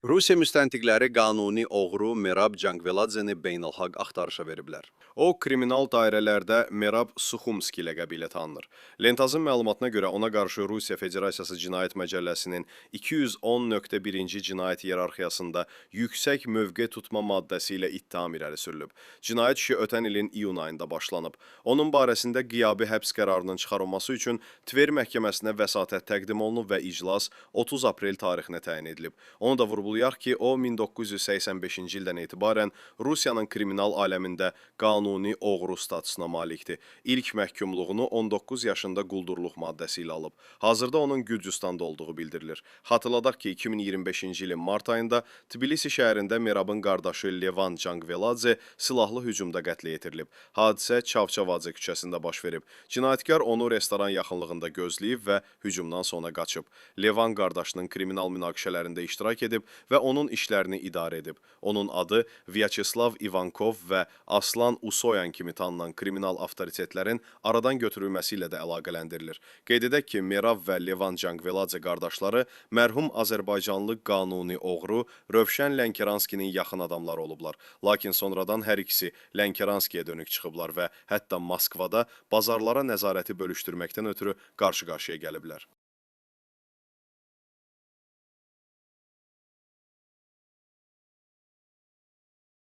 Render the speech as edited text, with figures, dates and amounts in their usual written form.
Rusiya müstəntiqləri qanuni oğru Merab Cangveladzeni beynəlxalq axtarışa veriblər. O, kriminal dairələrdə Merab Suxumski ləqəbi ilə tanınır. Lentazın məlumatına görə ona qarşı Rusiya Federasiyası Cinayət Məcəlləsinin 210.1-ci cinayət iyerarxiyasında yüksək mövqe tutma maddəsi ilə ittiham irəli sürülüb. Cinayət işi ötən ilin iyun ayında başlanıb. Onun barəsində qiyabi həbs qərarının çıxarılması üçün Tver məhkəməsinə vəsatət təqdim olunub və iclas 30 aprel tarixinə təyin edilib. Onu da vurğulayaq ki, o 1985-ci ildən etibarən Rusiyanın kriminal aləmində qanuni oğru statusuna malikdir. İlk məhkumluğunu 19 yaşında quldurluq maddəsi ilə alıb. Hazırda onun Gürcüstanda olduğu bildirilir. Xatırladaq ki, 2025-ci ilin mart ayında Tbilisi şəhərində Merabın qardaşı Levan Cangveladze silahlı hücumda qətlə yetirilib. Hadisə Çavçavadze küçəsində baş verib. Cinayətkar onu restoran yaxınlığında gözləyib və hücumdan sonra qaçıb. Levan qardaşının kriminal münaqişələrində iştirak edib və onun işlərini idarə edib. Onun adı Vyacheslav Ivankov və Aslan Usoyan kimi tanınan kriminal avtoritetlərin aradan götürülməsi ilə də əlaqələndirilir. Qeyd edək ki, Merab və Levan Cangveladze qardaşları mərhum Azərbaycanlı qanuni oğru Rövşən Lənkəranskinin yaxın adamları olublar. Lakin sonradan hər ikisi Lənkəranskiyə dönük çıxıblar və hətta Moskvada bazarlara nəzarəti bölüşdürməkdən ötürü qarşı-qarşıya gəliblər.